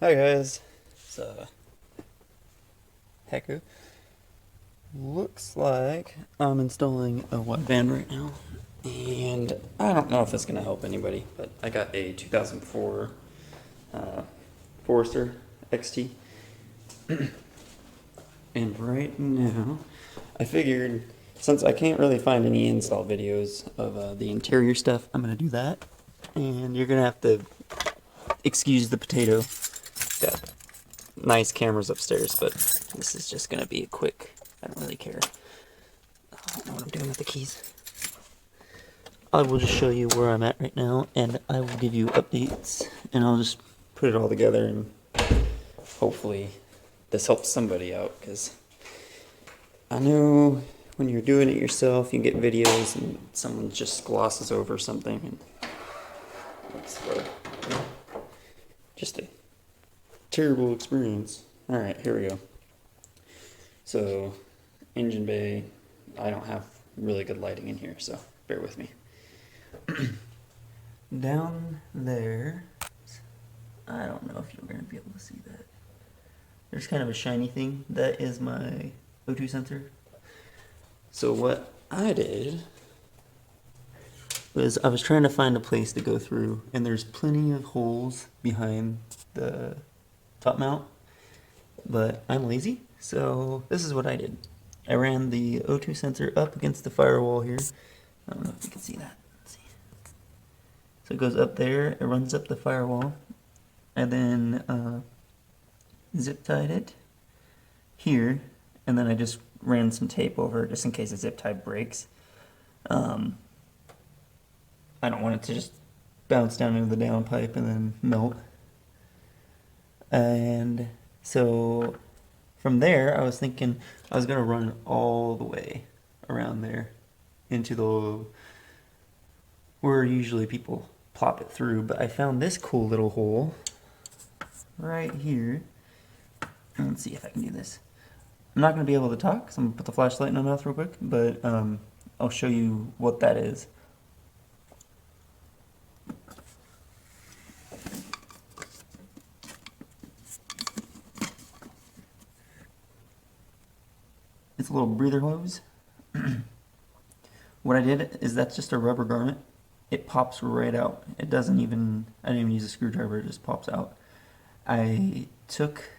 Hi guys, it's Heku. Looks like I'm installing a wideband right now, and I don't know if it's gonna help anybody, but I got a 2004 Forester XT, and right now I figured since I can't really find any install videos of the interior stuff, I'm gonna do that, and you're gonna have to excuse the potato. Got nice cameras upstairs, but this is just gonna be a quick. I don't really care. I don't know what I'm doing with the keys. I will just show you where I'm at right now, and I will give you updates, and I'll just put it all together, and hopefully this helps somebody out, because I know when you're doing it yourself, you get videos and someone just glosses over something, and it's just a terrible experience. Alright, here we go. So, engine bay, I don't have really good lighting in here, so bear with me. Down there, I don't know if you're going to be able to see that. There's kind of a shiny thing. That is my O2 sensor. So what I did was I was trying to find a place to go through, and there's plenty of holes behind the top mount, but I'm lazy, so this is what I did. I ran the O2 sensor up against the firewall here. I don't know if you can see that. Let's see. So it goes up there, it runs up the firewall, and then zip tied it here, and then I just ran some tape over it just in case the zip tie breaks. I don't want it to just bounce down into the downpipe and then melt. And so from there, I was thinking I was going to run it all the way around there into the where usually people plop it through, but I found this cool little hole right here. Let's see if I can do this. I'm not going to be able to talk because I'm going to put the flashlight in my mouth real quick, but I'll show you what that is. It's a little breather hose. What I did is that's just a rubber garment. It pops right out. It doesn't even, I didn't even use a screwdriver, it just pops out. I took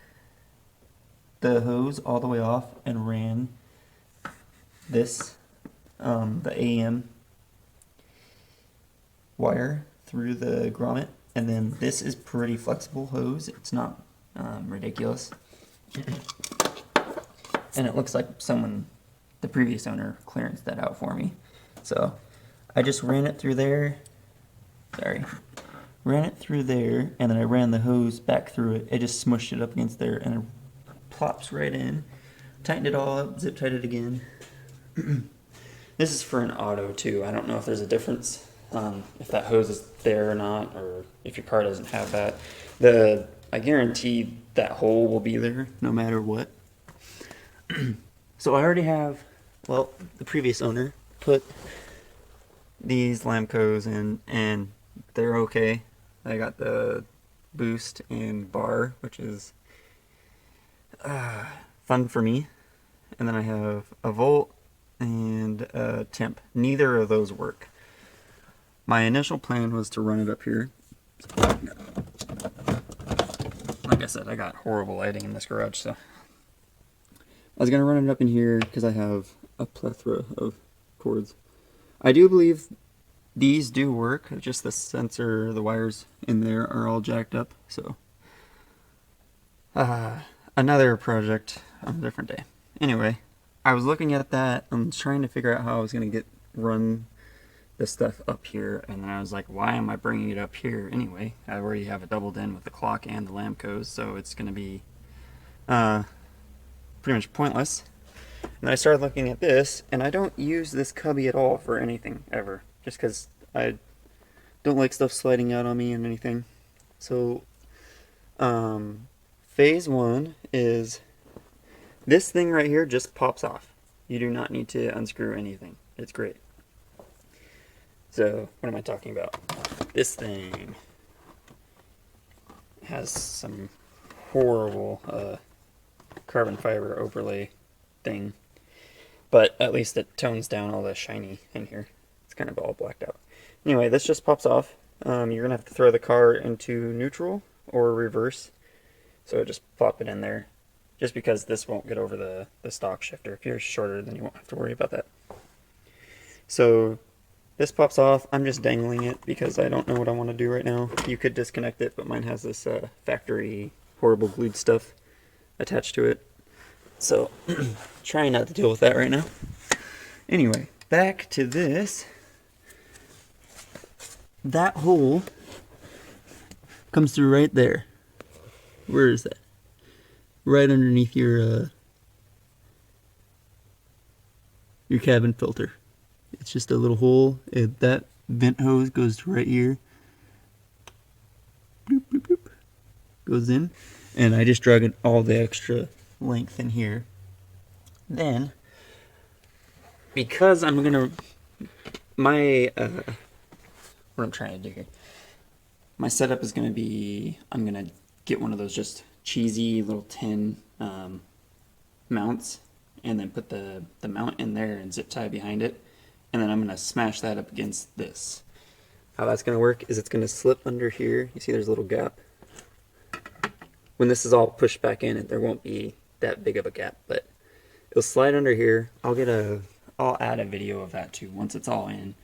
the hose all the way off and ran this, the AM wire through the grommet, and then this is pretty flexible hose. It's not ridiculous. And it looks like someone, the previous owner, clearanced that out for me. So I just ran it through there. Ran it through there, and then I ran the hose back through it. It just smushed it up against there, and it plops right in. Tightened it all up, zip tied it again. This is for an auto too. I don't know if there's a difference, if that hose is there or not, or if your car doesn't have that. I guarantee that hole will be there no matter what. So I already have, well, the previous owner put these Lamcos in, and they're okay. I got the boost and bar, which is fun for me. And then I have a volt and a temp. Neither of those work. My initial plan was to run it up here. Like I said, I got horrible lighting in this garage, so I was going to run it up in here because I have a plethora of cords. I do believe these do work, just the sensor, the wires in there are all jacked up, so another project on a different day. Anyway, I was looking at that and trying to figure out how I was going to run this stuff up here, and then I was like, why am I bringing it up here anyway? I already have it doubled in with the clock and the Lamcos, so it's going to be pretty much pointless. And then I started looking at this, and I don't use this cubby at all for anything ever, just because I don't like stuff sliding out on me and anything. So phase one is this thing right here just pops off. You do not need to unscrew anything. It's great. So what am I talking about? This thing has some horrible carbon fiber overlay thing, but at least it tones down all the shiny in here. It's kind of all blacked out. Anyway, this just pops off. You're gonna have to throw the car into neutral or reverse, so just plop it in there, just because this won't get over the stock shifter. If you're shorter, then you won't have to worry about that. So this pops off. I'm just dangling it because I don't know what I want to do right now. You could disconnect it, but mine has this factory horrible glued stuff attached to it. So trying not to deal with that right now. Anyway, back to this. That hole comes through right there. Where is that? Right underneath your cabin filter. It's just a little hole. That vent hose goes to right here. Bloop, bloop, bloop. Goes in. And I just drug all the extra length in here. Then, because I'm gonna, what I'm trying to do here, my setup is gonna be, I'm gonna get one of those just cheesy little tin mounts, and then put the mount in there and zip tie behind it, and then I'm gonna smash that up against this. How that's gonna work is it's gonna slip under here. You see there's a little gap. When this is all pushed back in, there won't be that big of a gap, but it'll slide under here. I'll add a video of that too once it's all in.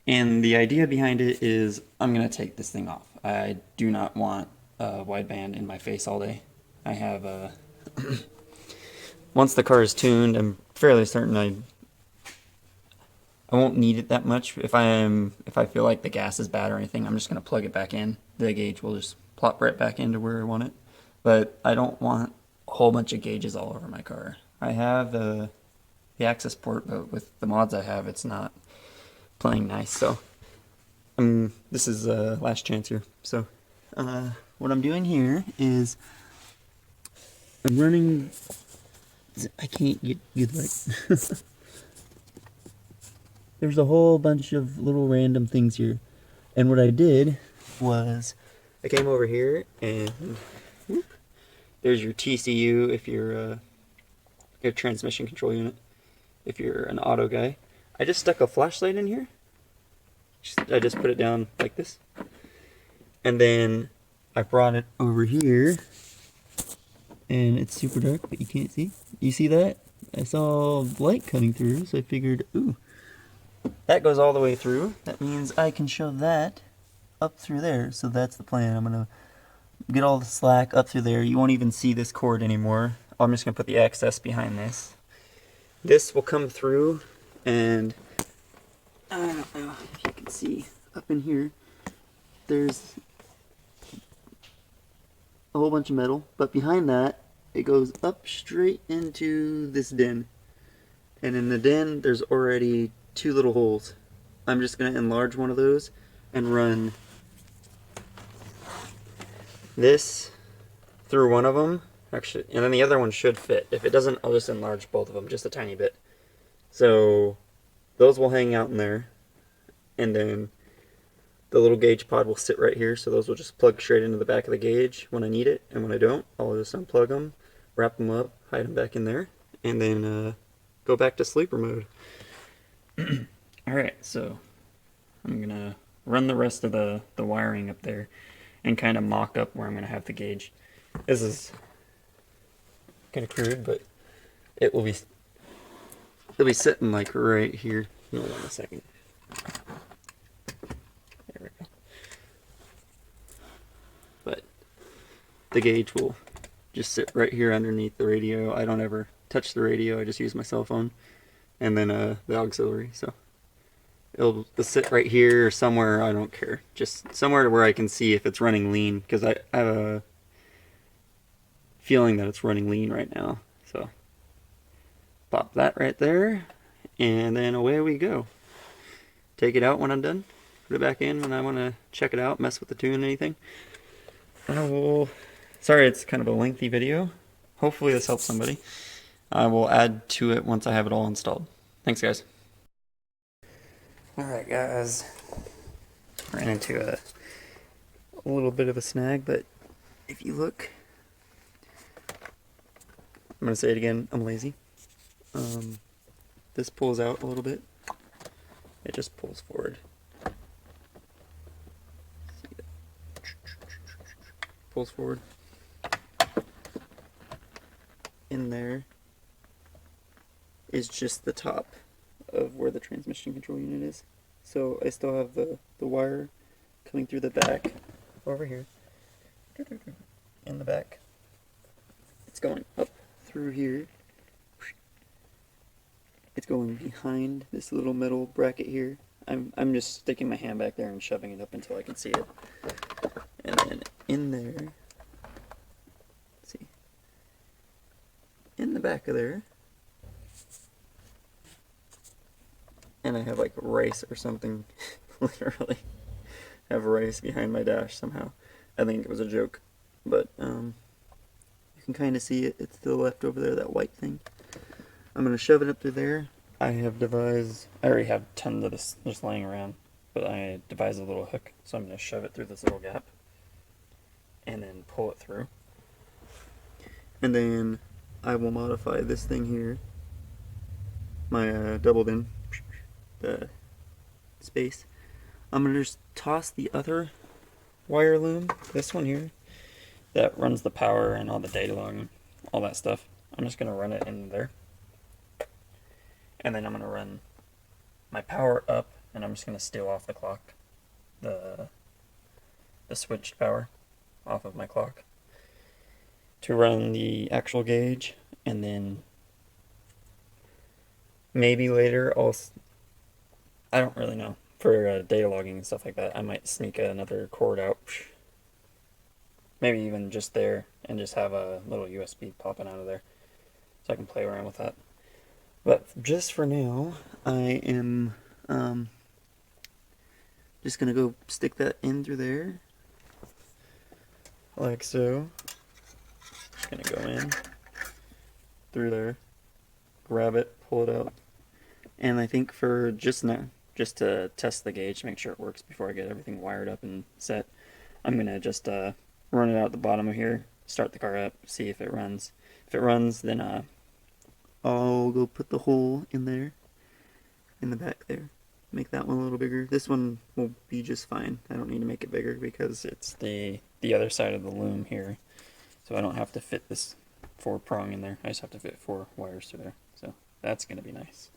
And the idea behind it is I'm gonna take this thing off. I do not want a wideband in my face all day. I have a once the car is tuned, I'm fairly certain I won't need it that much. If I feel like the gas is bad or anything, I'm just gonna plug it back in. The gauge will just plop right back into where I want it. But I don't want a whole bunch of gauges all over my car. I have the access port, but with the mods I have, it's not playing nice. So this is last chance here. So what I'm doing here is I'm running. I can't get good light. There's a whole bunch of little random things here, and what I did was I came over here and whoop, there's your TCU if you're your transmission control unit. If you're an auto guy, I just stuck a flashlight in here. I just put it down like this, and then I brought it over here, and it's super dark, but you can't see. You see that? I saw light coming through, so I figured, ooh, that goes all the way through. That means I can shove that up through there. So that's the plan. I'm gonna get all the slack up through there. You won't even see this cord anymore. I'm just gonna put the excess behind this. This will come through, and I don't know if you can see up in here, there's a whole bunch of metal, but behind that it goes up straight into this den, and in the den there's already two little holes. I'm just going to enlarge one of those and run this through one of them, actually, and then the other one should fit. If it doesn't, I'll just enlarge both of them just a tiny bit. So those will hang out in there, and then the little gauge pod will sit right here, so those will just plug straight into the back of the gauge when I need it, and when I don't, I'll just unplug them, wrap them up, hide them back in there, and then go back to sleeper mode. Alright, so I'm gonna run the rest of the wiring up there and kind of mock up where I'm gonna have the gauge. This is kind of crude, but it'll be sitting like right here. Hold on a second. There we go. But the gauge will just sit right here underneath the radio. I don't ever touch the radio. I just use my cell phone, and then the auxiliary. So it'll sit right here or somewhere. I don't care. Just somewhere where I can see if it's running lean, because I have a feeling that it's running lean right now. So pop that right there, and then away we go. Take it out when I'm done. Put it back in when I want to check it out, mess with the tune, anything. Sorry, it's kind of a lengthy video. Hopefully this helps somebody. I will add to it once I have it all installed. Thanks, guys. Alright, guys. Ran into a little bit of a snag, but if you look, I'm gonna say it again, I'm lazy. This pulls out a little bit. It just pulls forward. Pulls forward. In there is just the top of where the transmission control unit is. So I still have the wire coming through the back over here. In the back. It's going up through here. It's going behind this little metal bracket here. I'm just sticking my hand back there and shoving it up until I can see it. And then in there, let's see, in the back of there, and I have like rice or something, literally have rice behind my dash somehow. I think it was a joke, but you can kind of see it. It's to the left over there, that white thing. I'm going to shove it up through there. I already have tons of this just laying around, but I devised a little hook, so I'm going to shove it through this little gap and then pull it through. And then I will modify this thing here, my double bin, the space. I'm going to just toss the other wire loom, this one here, that runs the power and all the data logging, all that stuff. I'm just going to run it in there. And then I'm going to run my power up, and I'm just going to steal off the clock, the switched power off of my clock to run the actual gauge. And then maybe later I don't really know, for data logging and stuff like that, I might sneak another cord out, maybe even just there, and just have a little USB popping out of there so I can play around with that. But just for now, I am just gonna go stick that in through there, like so. Just gonna go in through there, grab it, pull it out, and I think for just now, just to test the gauge, make sure it works before I get everything wired up and set, I'm gonna just run it out the bottom of here, start the car up, see if it runs. If it runs, then I'll go put the hole in there, in the back there. Make that one a little bigger. This one will be just fine. I don't need to make it bigger because it's the other side of the loom here. So I don't have to fit this 4-prong in there. I just have to fit 4 wires through there. So that's going to be nice.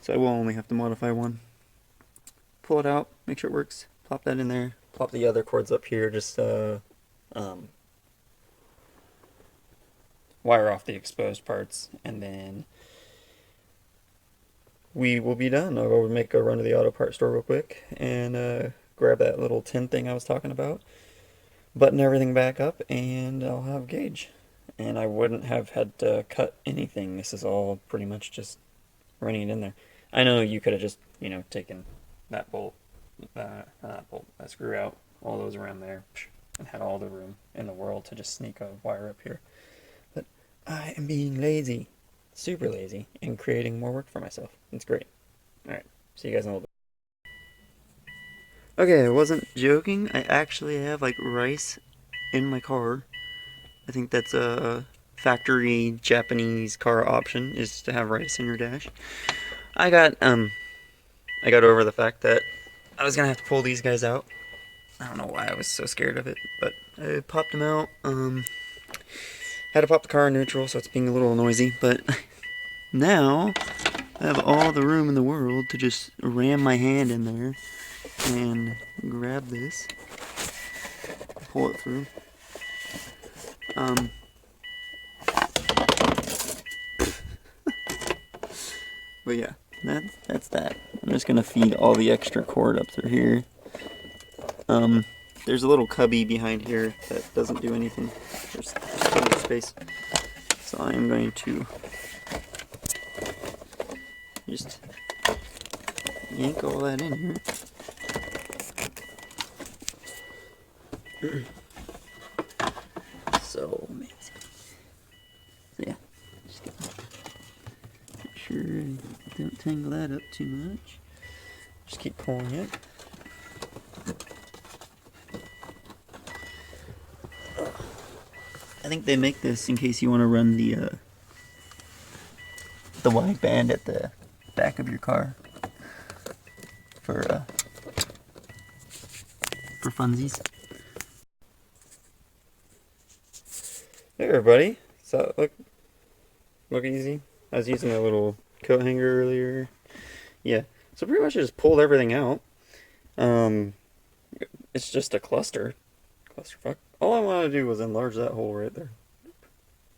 So I will only have to modify one. Pull it out, make sure it works. Plop that in there. Plop the other cords up here. Just wire off the exposed parts, and then we will be done. I'll go make a run to the auto part store real quick and grab that little tin thing I was talking about, button everything back up, and I'll have gauge. And I wouldn't have had to cut anything. This is all pretty much just running it in there. I know you could have just, taken that bolt, that screw out, all those around there, and had all the room in the world to just sneak a wire up here. But I am being lazy, super lazy, and creating more work for myself. It's great. Alright, see you guys in a little bit. Okay, I wasn't joking. I actually have like rice in my car. I think that's a factory Japanese car option, is to have rice in your dash. I got over the fact that I was gonna have to pull these guys out. I don't know why I was so scared of it, but I popped them out. Had to pop the car in neutral, so it's being a little noisy, but now I have all the room in the world to just ram my hand in there and grab this, pull it through. But yeah, that's that. I'm just gonna feed all the extra cord up through here. There's a little cubby behind here that doesn't do anything. There's plenty of space. So I am going to just yank all that in here. So amazing. So yeah, just make sure I don't tangle that up too much. Just keep pulling it. I think they make this in case you want to run the wideband at the back of your car for funsies. Hey everybody, so look easy. I was using a little coat hanger earlier. Yeah, so pretty much I just pulled everything out. It's just a clusterfuck. All I wanted to do was enlarge that hole right there.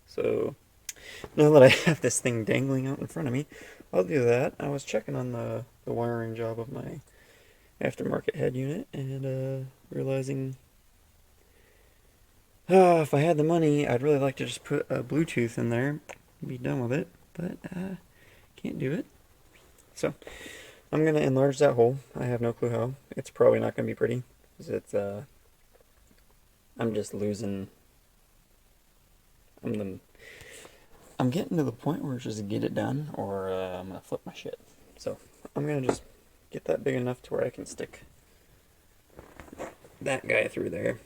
So now that I have this thing dangling out in front of me, I'll do that. I was checking on the wiring job of my aftermarket head unit and realizing if I had the money, I'd really like to just put a Bluetooth in there and be done with it, but can't do it. So I'm gonna enlarge that hole. I have no clue how. It's probably not gonna be pretty, because it's I'm just losing. I'm getting to the point where it's just get it done, or I'm gonna flip my shit. So I'm gonna just get that big enough to where I can stick that guy through there.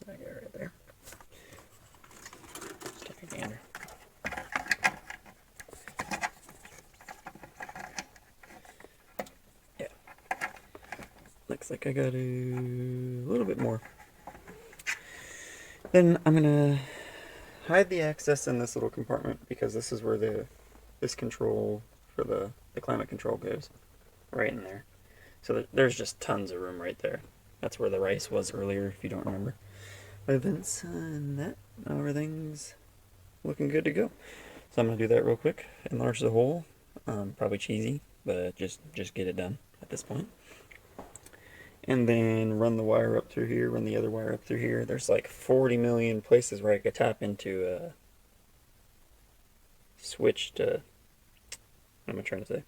That guy right there. Let's take a gander. Yeah. Looks like I got a little bit more. Then I'm gonna hide the access in this little compartment, because this is where this control for the climate control goes. Right in there. So there's just tons of room right there. That's where the rice was earlier, if you don't remember. My vents and that, everything's looking good to go. So I'm gonna do that real quick. Enlarge the hole. Probably cheesy, but just get it done at this point. And then run the wire up through here, run the other wire up through here. There's like 40 million places where I could tap into a switch to, what am I trying to say?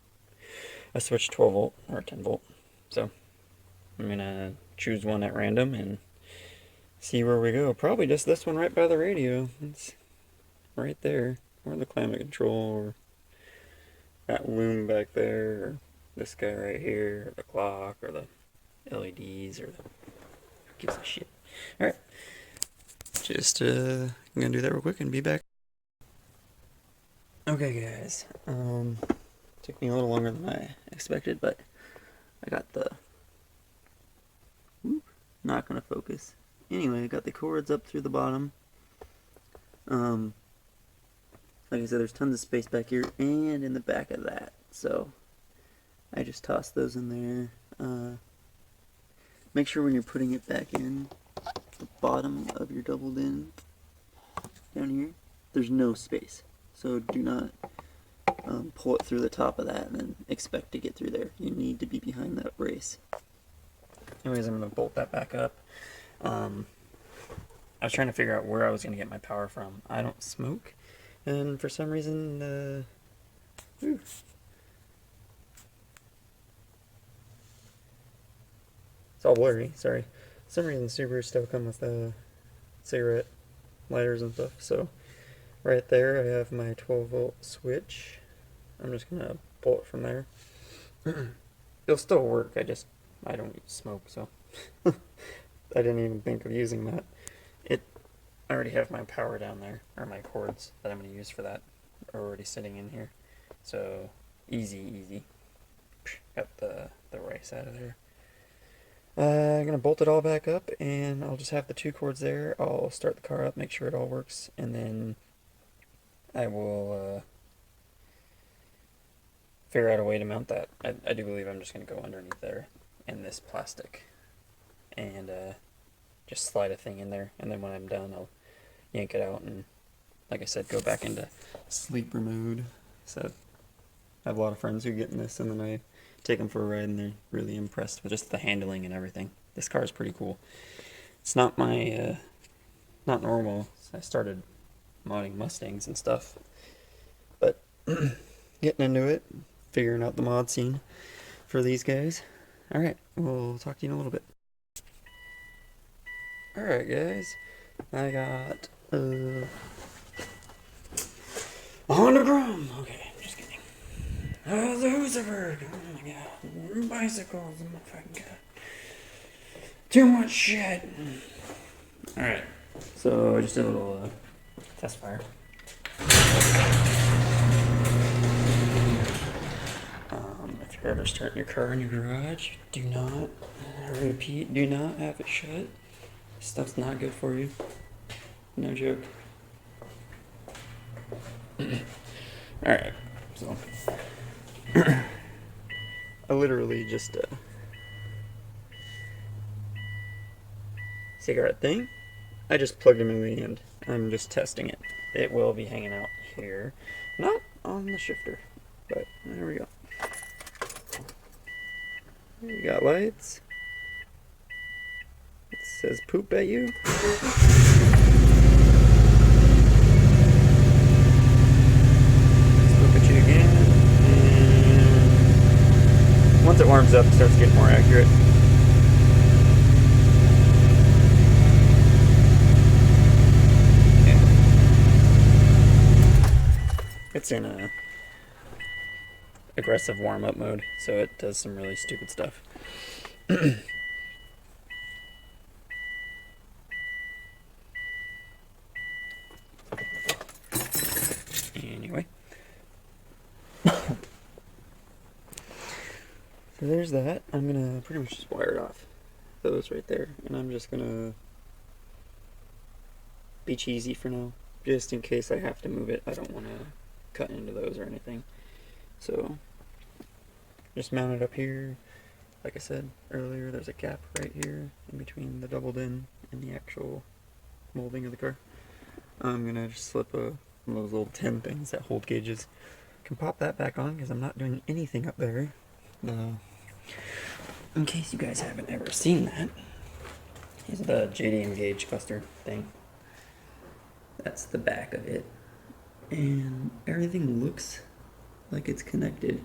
A switch 12 volt or 10 volt. So I'm gonna choose one at random and see where we go. Probably just this one right by the radio. It's right there, or the climate control, or that loom back there, or this guy right here, or the clock, or the LEDs, or the, who gives a shit. Alright, just I'm gonna do that real quick and be back. Okay guys, took me a little longer than I expected, but I got the, not gonna focus. Anyway, I got the cords up through the bottom. Like I said, there's tons of space back here and in the back of that, so I just tossed those in there. Make sure when you're putting it back in, the bottom of your doubled in down here, there's no space. So do not pull it through the top of that and then expect to get through there. You need to be behind that brace. Anyways, I'm going to bolt that back up. I was trying to figure out where I was going to get my power from. I don't smoke, and for some reason, it's all blurry, sorry. For some reason Subaru still come with cigarette lighters and stuff, so right there I have my 12 volt switch. I'm just going to pull it from there. It'll still work, I don't smoke, so I didn't even think of using that. I already have my power down there, or my cords that I'm going to use for that are already sitting in here. So easy. Got the rice out of there. I'm going to bolt it all back up, and I'll just have the two cords there. I'll start the car up, make sure it all works, and then I will figure out a way to mount that. I do believe I'm just going to go underneath there in this plastic and just slide a thing in there, and then when I'm done I'll yank it out and, like I said, go back into sleeper mode. So I have a lot of friends who get in this, and then I take them for a ride, and they're really impressed with just the handling and everything. This car is pretty cool. It's not my not normal. I started modding Mustangs and stuff, but getting into it, figuring out the mod scene for these guys. Alright, we'll talk to you in a little bit. Alright guys, I got 100 gram. Okay, I'm just kidding. The Hooserberg. Oh my god. Bicycles. Oh my god. Too much shit. Alright, so So just a little test fire. If you're ever starting your car in your garage, do not, I repeat, do not have it shut. This stuff's not good for you. No joke. Alright, so I literally just cigarette thing. I just plugged them in the end. I'm just testing it. It will be hanging out here, not on the shifter, but there we go. You got lights. It says poop at you. Let's look at you again. And once it warms up, it starts getting more accurate. Yeah. It's in a aggressive warm-up mode, so it does some really stupid stuff. Anyway. So there's that. I'm gonna pretty much just wire it off. Those right there. And I'm just gonna be cheesy for now. Just in case I have to move it. I don't want to cut into those or anything. So just mount it up here. Like I said earlier, there's a gap right here in between the doubled in and the actual molding of the car. I'm gonna just slip one of those little tin things that hold gauges. Can pop that back on because I'm not doing anything up there. In case you guys haven't ever seen that, is the JDM gauge cluster thing. That's the back of it, and everything looks like it's connected.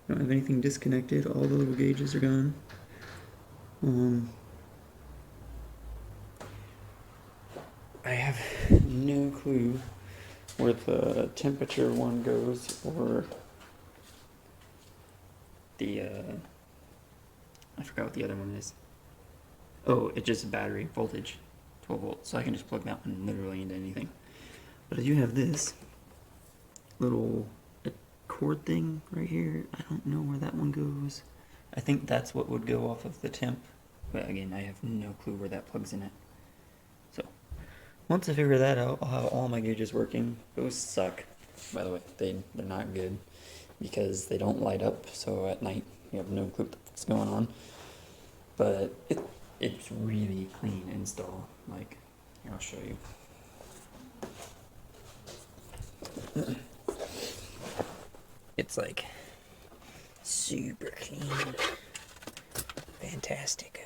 I don't have anything disconnected. All the little gauges are gone. I have no clue where the temperature one goes, or the I forgot what the other one is. Oh, it's just battery voltage, 12 volts. So I can just plug that one literally into anything. But I do have this little cord thing right here. I don't know where that one goes. I think that's what would go off of the temp, but again, I have no clue where that plugs in it. So once I figure that out, I'll have all my gauges working. Those suck, by the way. They're not good because they don't light up, so at night you have no clue what's going on. But it's really clean install. Like, here, I'll show you. It's like super clean. Fantastico.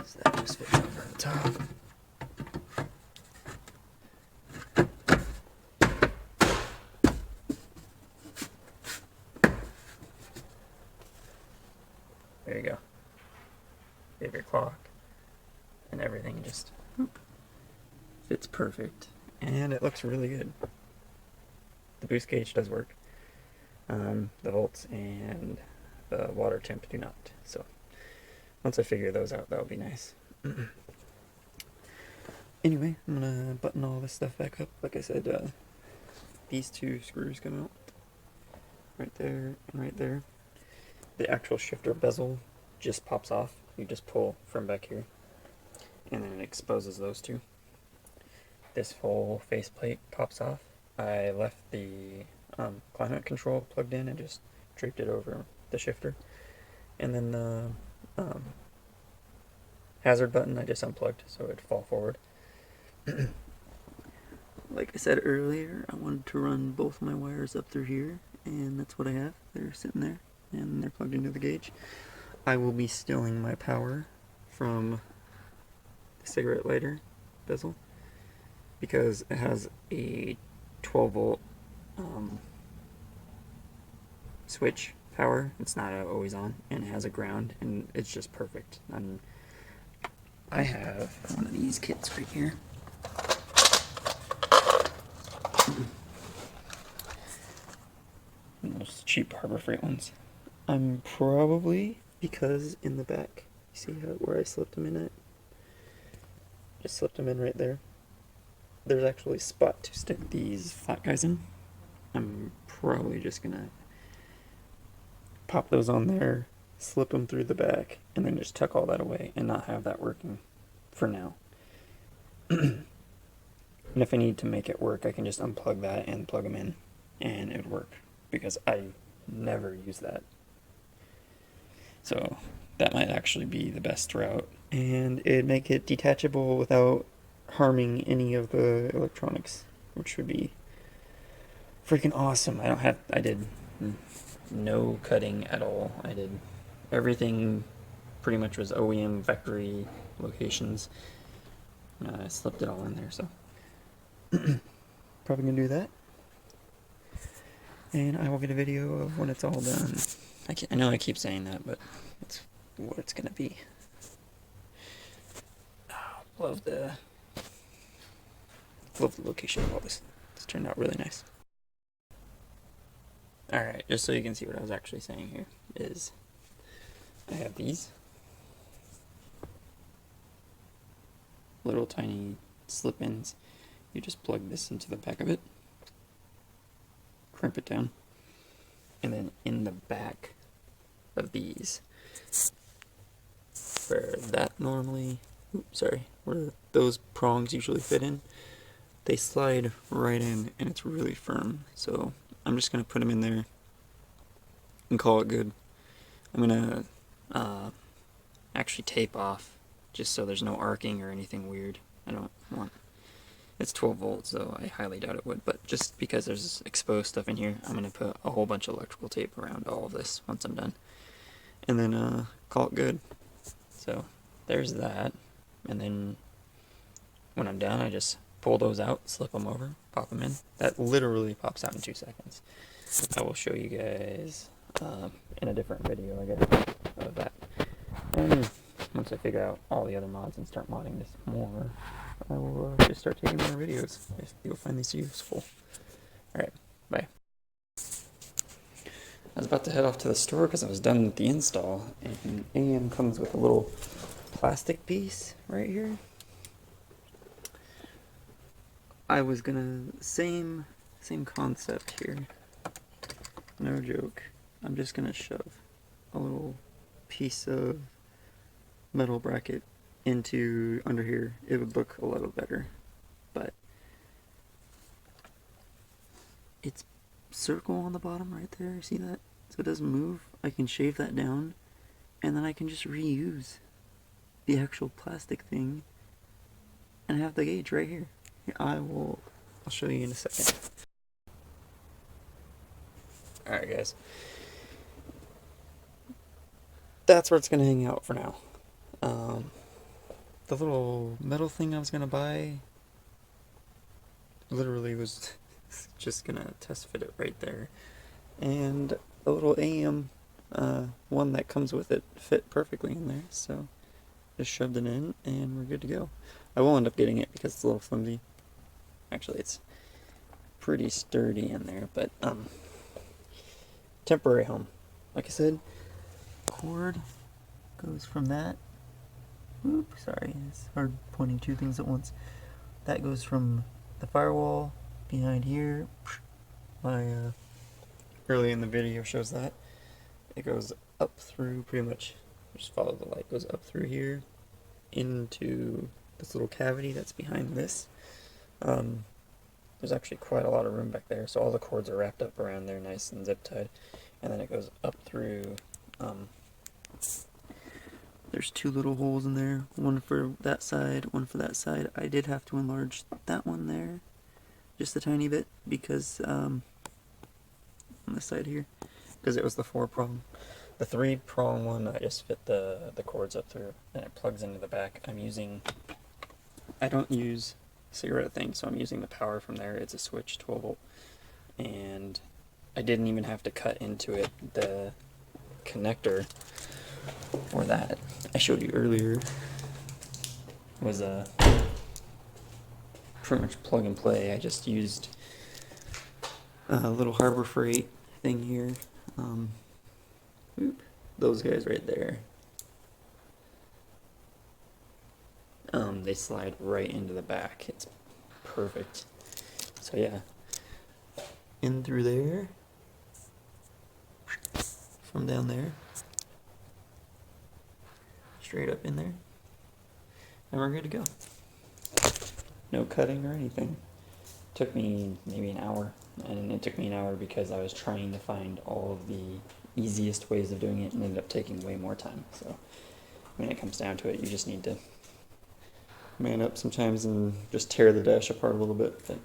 So that just fits over the top. There you go. You have your clock and everything just fits perfect. And it looks really good. The boost gauge does work. The volts and the water temp do not. So once I figure those out, that'll be nice. Anyway, I'm gonna button all this stuff back up. Like I said, these two screws come out right there and right there. The actual shifter bezel just pops off. You just pull from back here, and then it exposes those two. This whole faceplate pops off. I left the climate control plugged in and just draped it over the shifter. And then the hazard button I just unplugged so it'd fall forward. Like I said earlier, I wanted to run both my wires up through here, and that's what I have. They're sitting there, and they're plugged into the gauge. I will be stealing my power from the cigarette lighter bezel because it has a 12 volt switch power. It's not always on, and it has a ground, and it's just perfect. And I have one of these kits right here. Those cheap Harbor Freight ones. I'm probably, because in the back, you see where I slipped them in it? just slipped them in right there. There's actually a spot to stick these flat guys in. I'm probably just gonna pop those on there, slip them through the back, and then just tuck all that away and not have that working for now. And if I need to make it work, I can just unplug that and plug them in, and it would work, because I never use that. So that might actually be the best route, and it'd make it detachable without harming any of the electronics, which would be freaking awesome. I did no cutting at all. I did everything pretty much was OEM factory locations. I slipped it all in there, so probably gonna do that. And I will get a video of when it's all done. I know I keep saying that, but it's what it's gonna be. Oh, love the location of all this. It's turned out really nice. Alright, just so you can see what I was actually saying here, is I have these little tiny slip-ins. You just plug this into the back of it, crimp it down, and then in the back of these, where that normally, where those prongs usually fit in, they slide right in, and it's really firm. So I'm just gonna put them in there and call it good. I'm gonna actually tape off, just so there's no arcing or anything weird. I don't want. It's 12 volts, so I highly doubt it would, but just because there's exposed stuff in here, I'm gonna put a whole bunch of electrical tape around all of this once I'm done, and then call it good. So there's that, and then when I'm done, I just pull those out, slip them over, pop them in. That literally pops out in 2 seconds. I will show you guys in a different video, I guess, of that. And once I figure out all the other mods and start modding this more, I will just start taking more videos if you'll find these useful. Alright, bye. I was about to head off to the store because I was done with the install, and AM comes with a little plastic piece right here. I was gonna, same concept here, no joke. I'm just gonna shove a little piece of metal bracket into under here. It would look a little better, but it's circle on the bottom right there, see that? So it doesn't move. I can shave that down, and then I can just reuse the actual plastic thing and have the gauge right here. I'll show you in a second. Alright guys, that's where it's gonna hang out for now. The little metal thing I was gonna buy literally was just gonna test fit it right there, and a little AM one that comes with it fit perfectly in there, so just shoved it in and we're good to go. I will end up getting it because it's a little flimsy. Actually, it's pretty sturdy in there, but temporary home. Like I said, cord goes from that. Oop, sorry, it's hard pointing 2 things at once. That goes from the firewall behind here. My early in the video shows that. It goes up through, pretty much, just follow the light, goes up through here into this little cavity that's behind this. There's actually quite a lot of room back there, so all the cords are wrapped up around there nice and zip tied, and then it goes up through. There's 2 little holes in there, one for that side, one for that side. I did have to enlarge that one there just a tiny bit, because on this side here, because it was the 4-prong. The 3-prong one, I just fit the cords up through, and it plugs into the back. I don't use cigarette thing, so I'm using the power from there. It's a switch, 12 volt, and I didn't even have to cut into it. The connector for that I showed you earlier was pretty much plug and play. I just used a little Harbor Freight thing here. Those guys right there. they slide right into the back. It's perfect. So yeah, in through there, from down there, straight up in there, and we're good to go. No cutting or anything. Took me maybe an hour, and it took me an hour because I was trying to find all of the easiest ways of doing it and ended up taking way more time. So when it comes down to it, you just need to man up sometimes and just tear the dash apart a little bit. But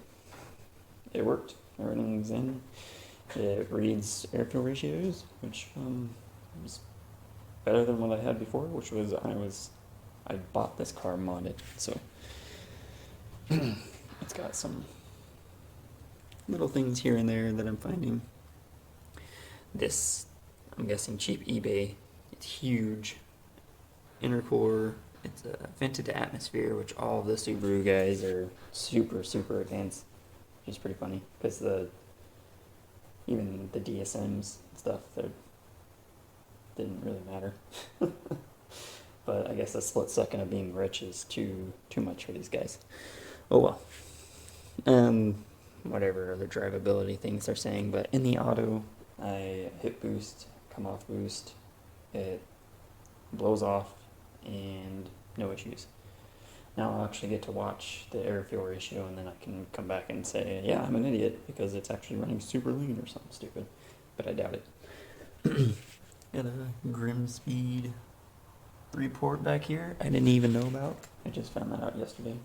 it worked. Everything's in. It reads air-fuel ratios, which was better than what I had before, which was I bought this car modded, so it's got some little things here and there that I'm finding. This, I'm guessing cheap eBay. It's huge. Intercore. It's a vented atmosphere, which all of the Subaru guys are super, super advanced. Which is pretty funny, because even the DSMs stuff, they didn't really matter. But I guess the split second of being rich is too much for these guys. Oh well. Whatever other drivability things they're saying, but in the auto, I hit boost, come off boost, it blows off, and no issues. Now I'll actually get to watch the air-fuel ratio, and then I can come back and say, yeah, I'm an idiot, because it's actually running super lean or something stupid, but I doubt it. Got a Grim Speed report back here I didn't even know about. I just found that out yesterday.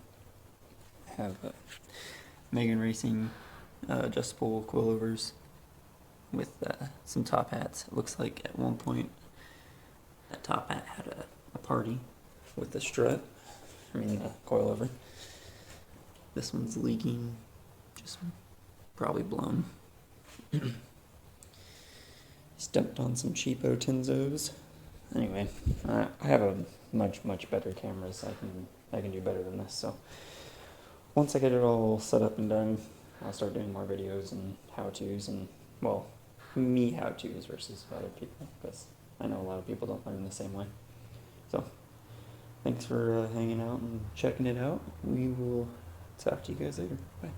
I have Megan Racing adjustable coilovers with some top hats. It looks like at one point that top hat had a party with the strut. I mean the coilover. This one's leaking, just probably blown. Stepped on some cheapo Tenzos. Anyway, I have a much better camera, so I can do better than this. So once I get it all set up and done, I'll start doing more videos and how-tos, and well, me how-tos versus other people, because I know a lot of people don't learn the same way. So thanks for hanging out and checking it out. We will talk to you guys later. Bye.